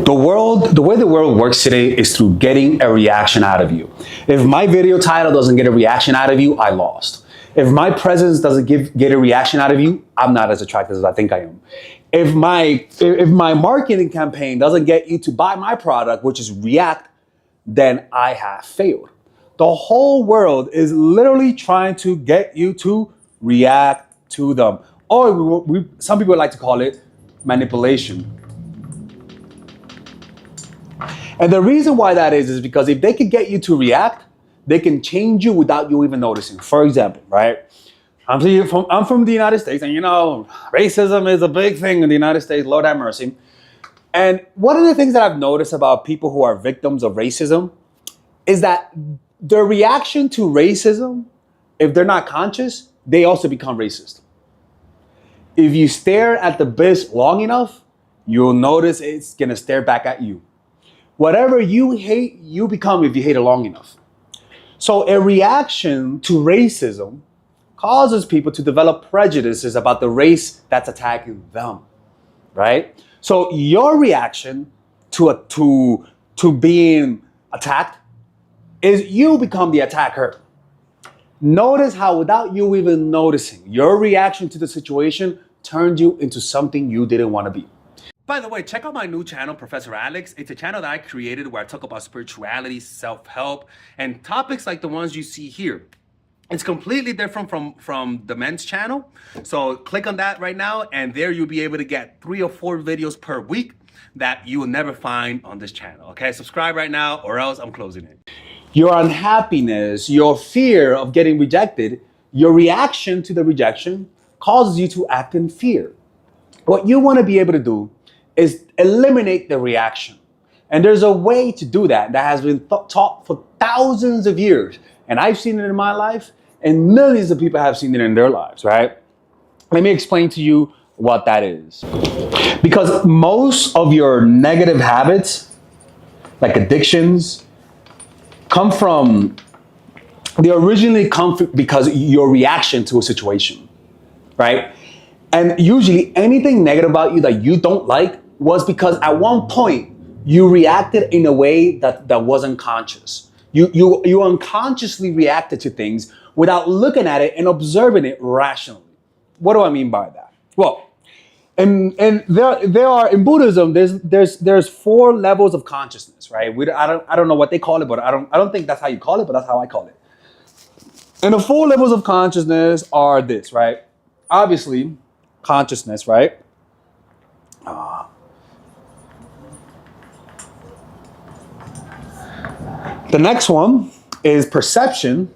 The way the world works today is through getting a reaction out of you. If my video title doesn't get a reaction out of you, I lost. If my presence doesn't get a reaction out of you, I'm not as attractive as I think I am. If my marketing campaign doesn't get you to buy my product, which is react, then I have failed. The whole world is literally trying to get you to react to them. Or some people like to call it manipulation. And the reason why that is because if they can get you to react, they can change you without you even noticing. For example, right? I'm from the United States, and you know, racism is a big thing in the United States, Lord have mercy. And one of the things that I've noticed about people who are victims of racism is that their reaction to racism, if they're not conscious, they also become racist. If you stare at the abyss long enough, you'll notice it's gonna stare back at you. Whatever you hate, you become if you hate it long enough. So a reaction to racism causes people to develop prejudices about the race that's attacking them, right? So your reaction to being attacked is you become the attacker. Notice how without you even noticing, your reaction to the situation turned you into something you didn't want to be. By the way, check out my new channel, Professor Alex. It's a channel that I created where I talk about spirituality, self-help, and topics like the ones you see here. It's completely different from the men's channel. So click on that right now, and there you'll be able to get 3 or 4 videos per week that you will never find on this channel. Okay, subscribe right now or else I'm closing it. Your unhappiness, your fear of getting rejected, your reaction to the rejection causes you to act in fear. What you want to be able to do is eliminate the reaction. And there's a way to do that has been taught for thousands of years. And I've seen it in my life, and millions of people have seen it in their lives, right? Let me explain to you what that is. Because most of your negative habits, like addictions, they originally come because your reaction to a situation, right? And usually anything negative about you that you don't like was because at one point you reacted in a way that wasn't conscious. You unconsciously reacted to things without looking at it and observing it rationally. What do I mean by that? Well, and there are in Buddhism there's 4 levels of consciousness, right? I don't know what they call it, but I don't think that's how you call it, but that's how I call it. And the 4 levels of consciousness are this, right? Obviously, consciousness, right? The next one is perception.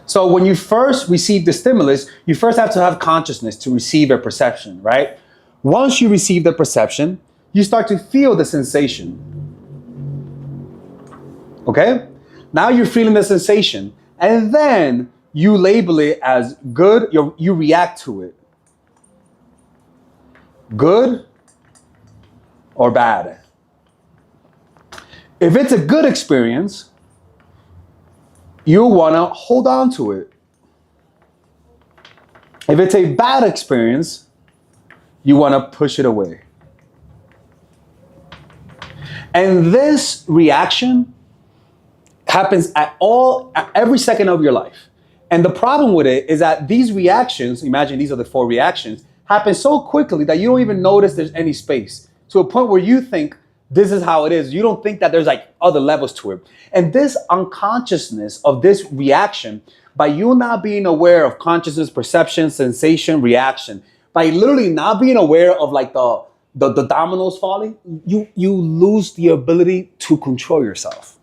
So when you first receive the stimulus, you first have to have consciousness to receive a perception, right? Once you receive the perception, you start to feel the sensation. Okay? Now you're feeling the sensation, and then you label it as good, you react to it. Good or bad. If it's a good experience, you want to hold on to it. If it's a bad experience, you want to push it away. And this reaction happens at every second of your life. And the problem with it is that these reactions, imagine these are the 4 reactions, happen so quickly that you don't even notice there's any space, to a point where you think this is how it is. You don't think that there's like other levels to it. And this unconsciousness of this reaction, by you not being aware of consciousness, perception, sensation, reaction, by literally not being aware of like the dominoes falling, you lose the ability to control yourself.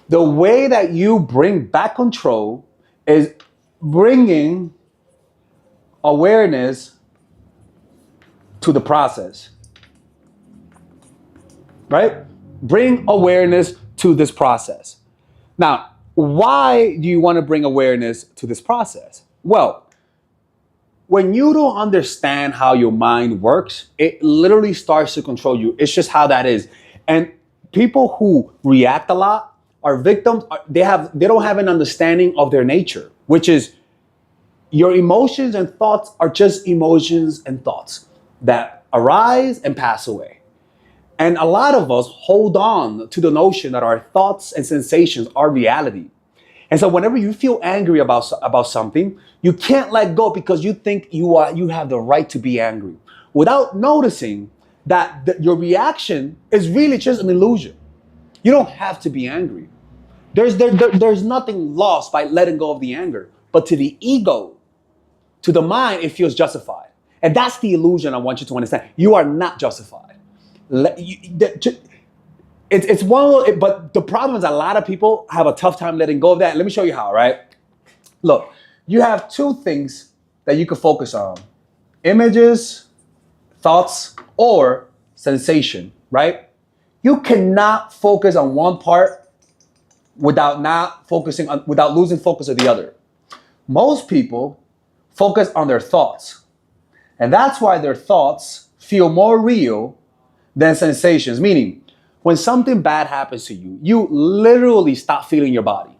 The way that you bring back control is bringing awareness to the process. Right? Bring awareness to this process. Now, why do you want to bring awareness to this process? Well, when you don't understand how your mind works, it literally starts to control you. It's just how that is. And people who react a lot are victims. They don't have an understanding of their nature, which is your emotions and thoughts are just emotions and thoughts that arise and pass away. And a lot of us hold on to the notion that our thoughts and sensations are reality. And so whenever you feel angry about something, you can't let go because you think you have the right to be angry, without noticing that your reaction is really just an illusion. You don't have to be angry. There's nothing lost by letting go of the anger, but to the ego, to the mind, it feels justified. And that's the illusion I want you to understand. You are not justified. It's one, but the problem is a lot of people have a tough time letting go of that. Let me show you how, right? Look, you have two things that you can focus on: images, thoughts, or sensation, right? You cannot focus on one part without losing focus of the other. Most people focus on their thoughts, and that's why their thoughts feel more real than sensations. Meaning, when something bad happens to you, you literally stop feeling your body.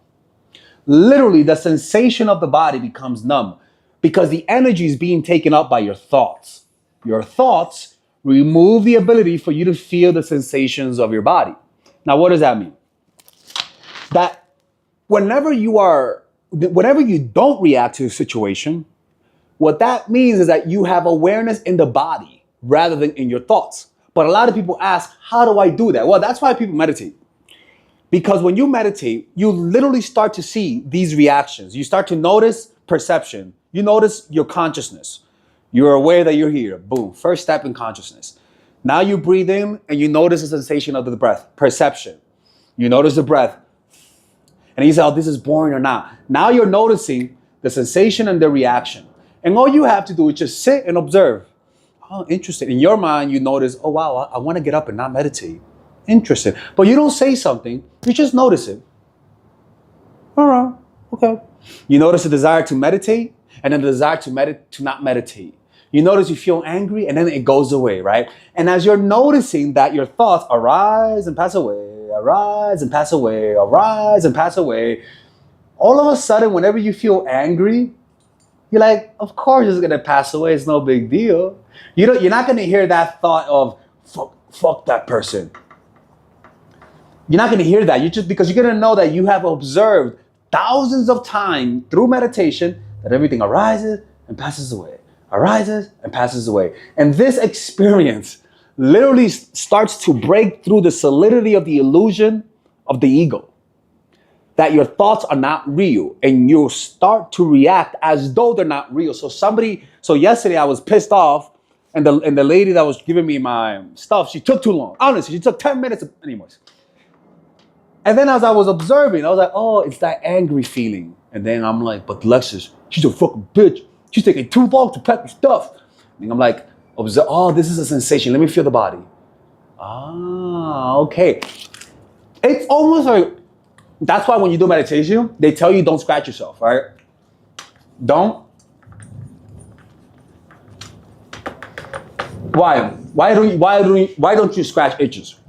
Literally, the sensation of the body becomes numb because the energy is being taken up by your thoughts. Your thoughts remove the ability for you to feel the sensations of your body. Now, what does that mean? That whenever you don't react to a situation, what that means is that you have awareness in the body rather than in your thoughts. But a lot of people ask, how do I do that? Well, that's why people meditate. Because when you meditate, you literally start to see these reactions. You start to notice perception. You notice your consciousness. You're aware that you're here. Boom. First step in consciousness. Now you breathe in and you notice the sensation of the breath. Perception. You notice the breath. And you say, oh, this is boring or not. Now you're noticing the sensation and the reaction. And all you have to do is just sit and observe. Oh, interesting. In your mind, you notice, oh, wow, I want to get up and not meditate. Interesting. But you don't say something. You just notice it. All right. Okay. You notice the desire to meditate and then the desire to not meditate. You notice you feel angry and then it goes away, right? And as you're noticing that your thoughts arise and pass away, arise and pass away, arise and pass away, all of a sudden, whenever you feel angry, you're like, of course it's gonna pass away. It's no big deal. You're not gonna hear that thought of fuck that person. You're not gonna hear that. You just because you're gonna know that you have observed thousands of times through meditation that everything arises and passes away, arises and passes away. And this experience literally starts to break through the solidity of the illusion of the ego. That your thoughts are not real and you start to react as though they're not real. So yesterday I was pissed off and the lady that was giving me my stuff, she took too long. Honestly, she took 10 minutes anyways. And then as I was observing, I was like, oh, it's that angry feeling. And then I'm like, but Lexus, she's a fucking bitch. She's taking too long to pack her stuff. And I'm like, oh, this is a sensation. Let me feel the body. Ah, okay. It's almost like, that's why when you do meditation, they tell you don't scratch yourself, right? Don't. Why? Why don't you scratch itches?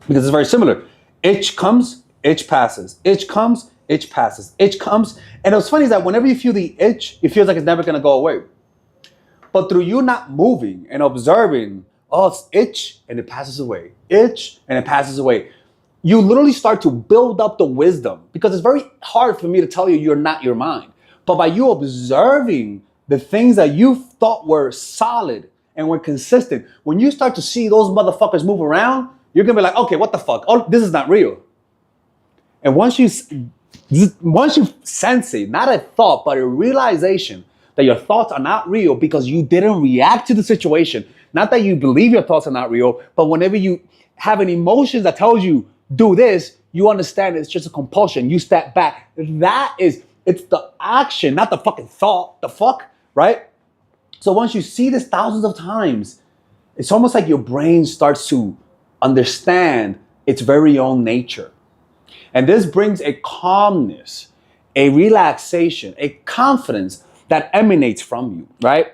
Because it's very similar. Itch comes, itch passes. Itch comes, itch passes. Itch comes. And what's funny is that whenever you feel the itch, it feels like it's never gonna go away. But through you not moving and observing, oh, it's itch and it passes away. Itch and it passes away. You literally start to build up the wisdom because it's very hard for me to tell you you're not your mind. But by you observing the things that you thought were solid and were consistent, when you start to see those motherfuckers move around, you're gonna be like, okay, what the fuck? Oh, this is not real. And once you sense it, not a thought, but a realization that your thoughts are not real because you didn't react to the situation, not that you believe your thoughts are not real, but whenever you have an emotion that tells you, do this, you understand it's just a compulsion. You step back. It's the action, not the fucking thought. The fuck, right? So once you see this thousands of times, it's almost like your brain starts to understand its very own nature. And this brings a calmness, a relaxation, a confidence that emanates from you, right?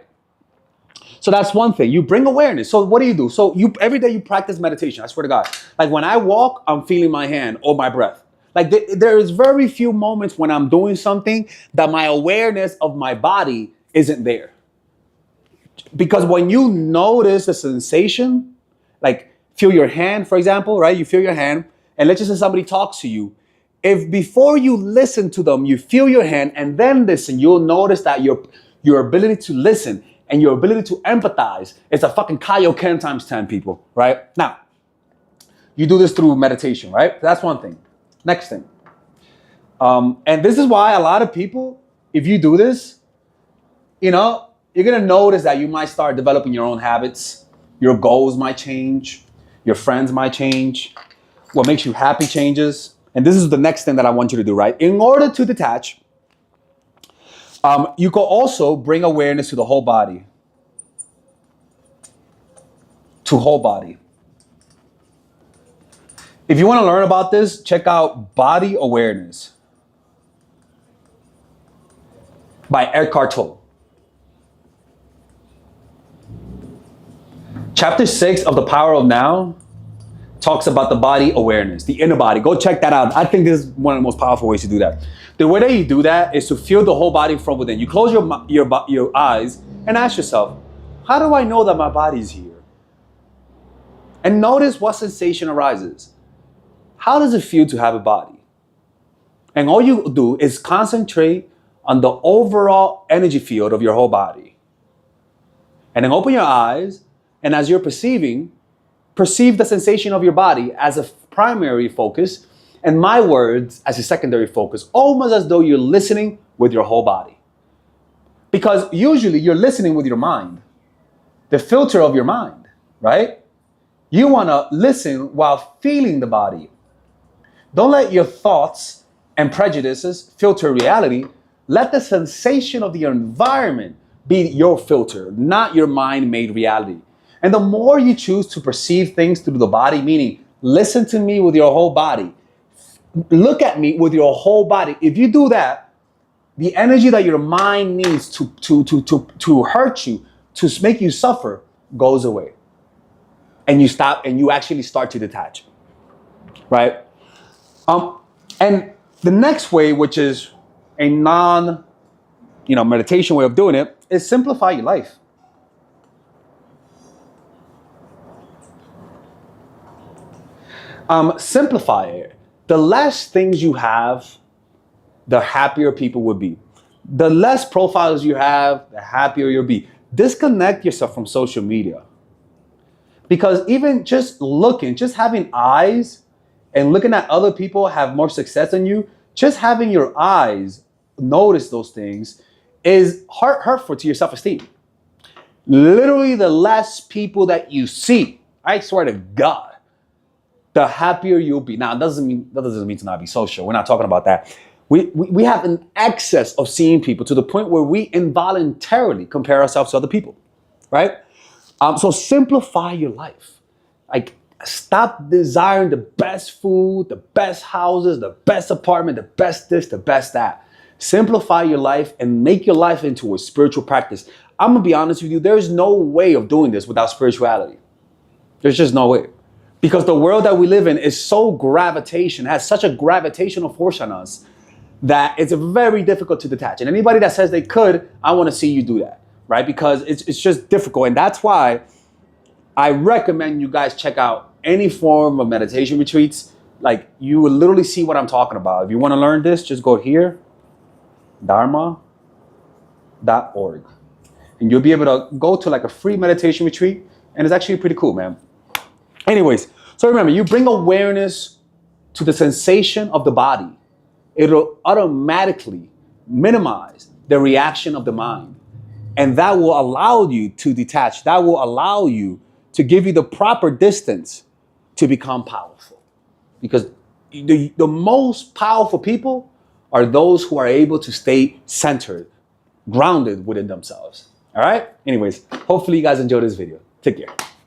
So that's one thing. You bring awareness. So what do? So every day you practice meditation. I swear to God. Like when I walk, I'm feeling my hand or my breath. Like there is very few moments when I'm doing something that my awareness of my body isn't there. Because when you notice a sensation, like feel your hand, for example, right? You feel your hand, and let's just say somebody talks to you. If before you listen to them, you feel your hand and then listen, you'll notice that your ability to listen and your ability to empathize is a fucking Kaioken times 10, people, right? Now, you do this through meditation, right? That's one thing. Next thing. And this is why a lot of people, if you do this, you know, you're gonna notice that you might start developing your own habits. Your goals might change. Your friends might change. What makes you happy changes. And this is the next thing that I want you to do, right? In order to detach, you can also bring awareness to the whole body. To whole body. If you want to learn about this, check out Body Awareness by Eckhart Tolle. Chapter 6 of The Power of Now talks about the body awareness, the inner body. Go check that out. I think this is one of the most powerful ways to do that. The way that you do that is to feel the whole body from within. You close your eyes and ask yourself, how do I know that my body's here? And notice what sensation arises. How does it feel to have a body? And all you do is concentrate on the overall energy field of your whole body. And then open your eyes, and as you're perceiving, perceive the sensation of your body as a primary focus, and my words as a secondary focus, almost as though you're listening with your whole body. Because usually you're listening with your mind, the filter of your mind, right? You want to listen while feeling the body. Don't let your thoughts and prejudices filter reality. Let the sensation of the environment be your filter, not your mind-made reality. And the more you choose to perceive things through the body, meaning listen to me with your whole body, look at me with your whole body. If you do that, the energy that your mind needs to hurt you, to make you suffer, goes away. And you stop, and you actually start to detach, right? And the next way, which is a meditation way of doing it, is simplify your life. Simplify it. The less things you have, the happier people will be. The less profiles you have, the happier you'll be. Disconnect yourself from social media. Because even just having eyes and looking at other people have more success than you, just having your eyes notice those things is hurtful to your self-esteem. Literally, the less people that you see, I swear to God, the happier you'll be. Now, that doesn't mean to not be social. We're not talking about that. We have an excess of seeing people to the point where we involuntarily compare ourselves to other people, right? So simplify your life. Like, stop desiring the best food, the best houses, the best apartment, the best this, the best that. Simplify your life and make your life into a spiritual practice. I'm gonna be honest with you, there's no way of doing this without spirituality. There's just no way. Because the world that we live in is so has such a gravitational force on us that it's very difficult to detach. And anybody that says they could, I wanna see you do that, right? Because it's just difficult. And that's why I recommend you guys check out any form of meditation retreats. Like, you will literally see what I'm talking about. If you wanna learn this, just go here, dharma.org. And you'll be able to go to like a free meditation retreat. And it's actually pretty cool, man. Anyways, so remember, you bring awareness to the sensation of the body. It'll automatically minimize the reaction of the mind. And that will allow you to detach. That will allow you to give you the proper distance to become powerful. Because the most powerful people are those who are able to stay centered, grounded within themselves. All right? Anyways, hopefully you guys enjoyed this video. Take care.